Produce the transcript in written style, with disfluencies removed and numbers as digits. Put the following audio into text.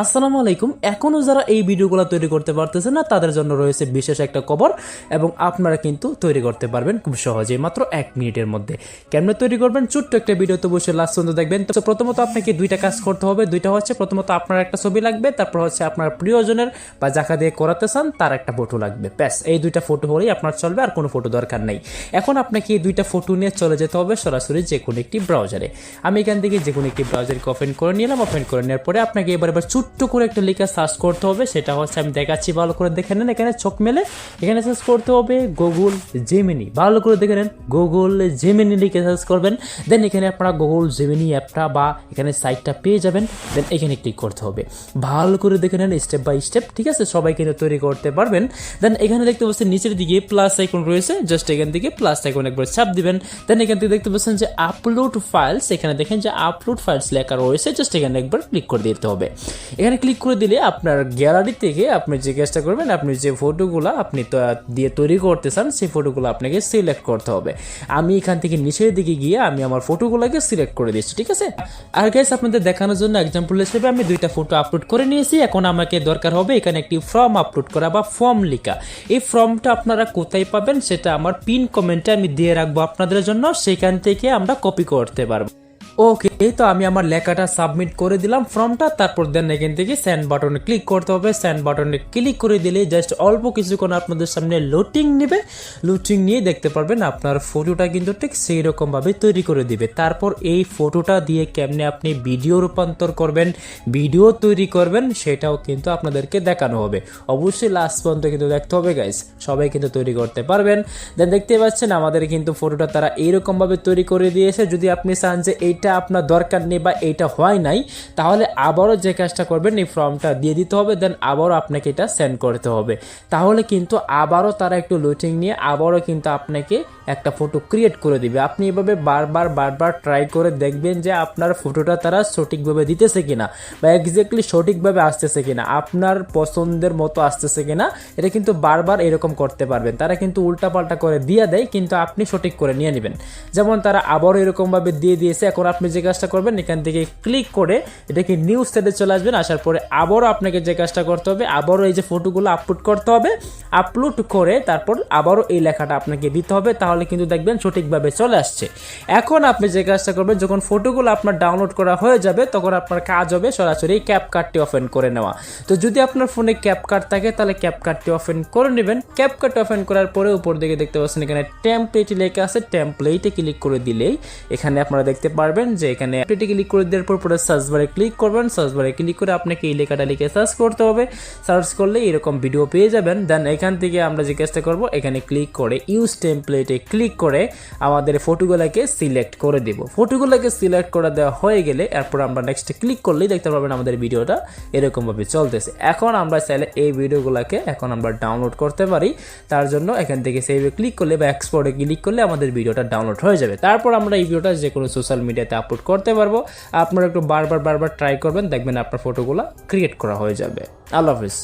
আসসালামু আলাইকুম। এখনও যারা এই ভিডিওগুলো তৈরি করতে পারতেছে না তাদের জন্য রয়েছে বিশেষ একটা খবর এবং আপনারা কিন্তু তৈরি করতে পারবেন খুব সহজেই মাত্র 1 মিনিটের মধ্যে। কেমনে তৈরি করবেন ছোট্ট একটা ভিডিওতে বসে লাস্ট পর্যন্ত দেখবেন। তো প্রথমত আপনাকে দুইটা কাজ করতে হবে। দুইটা হচ্ছে, প্রথমত আপনার একটা ছবি লাগবে, তারপর হচ্ছে আপনার প্রিয়জনের বা যাকে দিয়ে করাতে চান তার একটা ফটো লাগবে। ব্যাস, এই দুইটা ফটো হলেই আপনার চলবে, আর কোনো ফটো দরকার নেই। এখন আপনাকে এই দুইটা ফটো নিয়ে চলে যেতে হবে সরাসরি যে কোনো একটি ব্রাউজারে। আমি এখান থেকে যে কোনো একটি ব্রাউজারকে ওপেন করে নিলাম। ওপেন করে নেওয়ার পরে আপনাকে এবার ছোট্ট করে একটা লিখে সার্চ করতে হবে। সেটা হচ্ছে, আমি দেখাচ্ছি, ভালো করে দেখে নেন। এখানে চোখ মেলে এখানে সার্চ করতে হবে গুগল জেমিনি। ভালো করে দেখে নেন, গুগল জেমিনি লিখে সার্চ করবেন। দেন এখানে আপনারা গুগল জেমিনি অ্যাপটা বা এখানে সাইটটা পেয়ে যাবেন। দেন এখানে ক্লিক করতে হবে। ভালো করে দেখে নেন স্টেপ বাই স্টেপ, ঠিক আছে? সবাই কিন্তু তৈরি করতে পারবেন। দেন এখানে দেখতে পাচ্ছেন নিচের দিকে প্লাস আইকন রয়েছে, জাস্ট এখান থেকে প্লাস আইকন একবার চাপ দিবেন। দেন এখান থেকে দেখতে পাচ্ছেন যে আপলোড ফাইলস, এখানে দেখেন যে আপলোড ফাইলস লেখা রয়েছে, জাস্ট এখানে একবার ক্লিক করে দিতে হবে। এখানে ক্লিক করে দিলে আপনার গ্যালারি থেকে আপনি যে কাজটা করবেন, আপনি যে ফটোগুলো আপনি দিয়ে তৈরি করতে চান সেই ফটোগুলো আপনাকে সিলেক্ট করতে হবে। আমি এখান থেকে নিচের দিকে গিয়ে আমি আমার ফটোগুলোকে সিলেক্ট করে দিচ্ছি, ঠিক আছে? আর গাইস, আপনাদের দেখানোর জন্য এক্সাম্পল হিসেবে আমি দুইটা ফটো আপলোড করে নিয়েছি। এখন আমাকে দরকার হবে এখানে একটি ফর্ম আপলোড করা বা ফর্ম লেখা। এই ফর্মটা আপনারা কোথায় পাবেন সেটা আমার পিন কমেন্টে আমি দিয়ে রাখবো আপনাদের জন্য, সেখান থেকে আমরা কপি করতে পারবো। ওকে, তো আমি আমার লেখাটা সাবমিট করে দিলাম ফর্মটা। তারপর দেন এখান থেকে সেন্ড বাটনে ক্লিক করতে হবে। সেন্ড বাটনে ক্লিক করে দিলে জাস্ট অল্প কিছুক্ষণ আপনাদের সামনে লোডিং নেবে। লোডিং নিয়ে দেখতে পারবেন আপনার ফটোটা কিন্তু ঠিক সেই রকমভাবে তৈরি করে দিবে। তারপর এই ফটোটা দিয়ে কেমনে আপনি ভিডিও রূপান্তর করবেন, ভিডিও তৈরি করবেন, সেটাও কিন্তু আপনাদেরকে দেখানো হবে। অবশ্যই লাস্ট পর্যন্ত কিন্তু দেখতে হবে গাইস, সবাই কিন্তু তৈরি করতে পারবেন। দেন দেখতে পাচ্ছেন আমাদের কিন্তু ফটোটা তারা এইরকমভাবে তৈরি করে দিয়েছে। যদি আপনি চান যে এইটা আপনার দরকার নেই বা এইটা হয় নাই, তাহলে আবারও যে কাজটা করবেন এই ফর্মটা দিয়ে দিতে হবে। দেন আবারও আপনাকে এটা সেন্ড করতে হবে। তাহলে কিন্তু আবারও তারা একটু লোডিং নিয়ে আবারও কিন্তু আপনাকে একটা ফটো ক্রিয়েট করে দিবে। আপনি এভাবে বারবার ট্রাই করে দেখবেন যে আপনার ফটোটা তারা সঠিকভাবে দিতেছে কিনা বা এক্স্যাক্টলি সঠিকভাবে আসতেছে কিনা, আপনার পছন্দের মতো আসতেছে কিনা। এটা কিন্তু বারবার এরকম করতে পারবেন। তারা কিন্তু উল্টাপাল্টা করে দিয়ে দেয়, কিন্তু আপনি সঠিক করে নিয়ে নেবেন। যেমন তারা আবারও এরকমভাবে দিয়ে দিয়েছে। এখন আপনি যে কাজটা করবেন, এখান থেকে ক্লিক করে এটাকে নিউজ সাইটে চলে আসবেন। আসার পরে আবারও আপনাকে যে কাজটা করতে হবে, আবারও এই যে ফটোগুলো আপলোড করতে হবে। আপলোড করে তারপর আবারও এই লেখাটা আপনাকে দিতে হবে, তাহলে কিন্তু দেখবেন সঠিকভাবে চলে আসছে। এখন আপনি যে কাজটা করবেন, যখন ফটোগুলো আপনার ডাউনলোড করা হয়ে যাবে তখন আপনার কাজ হবে সরাসরি ক্যাপকাটটি ওপেন করে নেওয়া। তো যদি আপনার ফোনে ক্যাপকাট থাকে তাহলে ক্যাপকাটটি ওপেন করে নেবেন। ক্যাপকাট ওপেন করার পরে উপর দিকে দেখতে পাচ্ছেন এখানে টেমপ্লেট লেখা আছে। টেমপ্লেটে ক্লিক করে দিলেই এখানে আপনারা দেখতে পারবেন যে এখানে টেমপ্লেটে ক্লিক করে দেওয়ার পর পুরো সার্চ বারে ক্লিক করবেন। সার্চ বারে ক্লিক করে আপনাকে এই লেখাটা লিখে সার্চ করতে হবে। সার্চ করলে এরকম ভিডিও পেয়ে যাবেন। দেন এখান থেকে আমরা যে কাজটা করব, এখানে ক্লিক করে ইউজ টেমপ্লেটে ক্লিক করে আমাদের ফটোগুলোকে সিলেক্ট করে দেব। ফটোগুলোকে সিলেক্ট করে দেওয়া হয়ে গেলে এরপর আমরা নেক্সট ক্লিক করলেই দেখতে পারবেন আমাদের ভিডিওটা এরকমভাবে চলতেছে। এখন আমরা চাইলে এই ভিডিওগুলোকে এখন আমরা ডাউনলোড করতে পারি। তার জন্য এখান থেকে সেভে ক্লিক করলে বা এক্সপোর্টে ক্লিক করলে আমাদের ভিডিওটা ডাউনলোড হয়ে যাবে। তারপর আমরা এই ভিডিওটা যে কোনো সোশ্যাল মিডিয়াতে আপলোড করতে পারবো। আপনারা একটু বারবার ট্রাই করবেন, দেখবেন আপনার ফটোগুলো ক্রিয়েট করা হয়ে যাবে। আল্লাহ হাফেজ।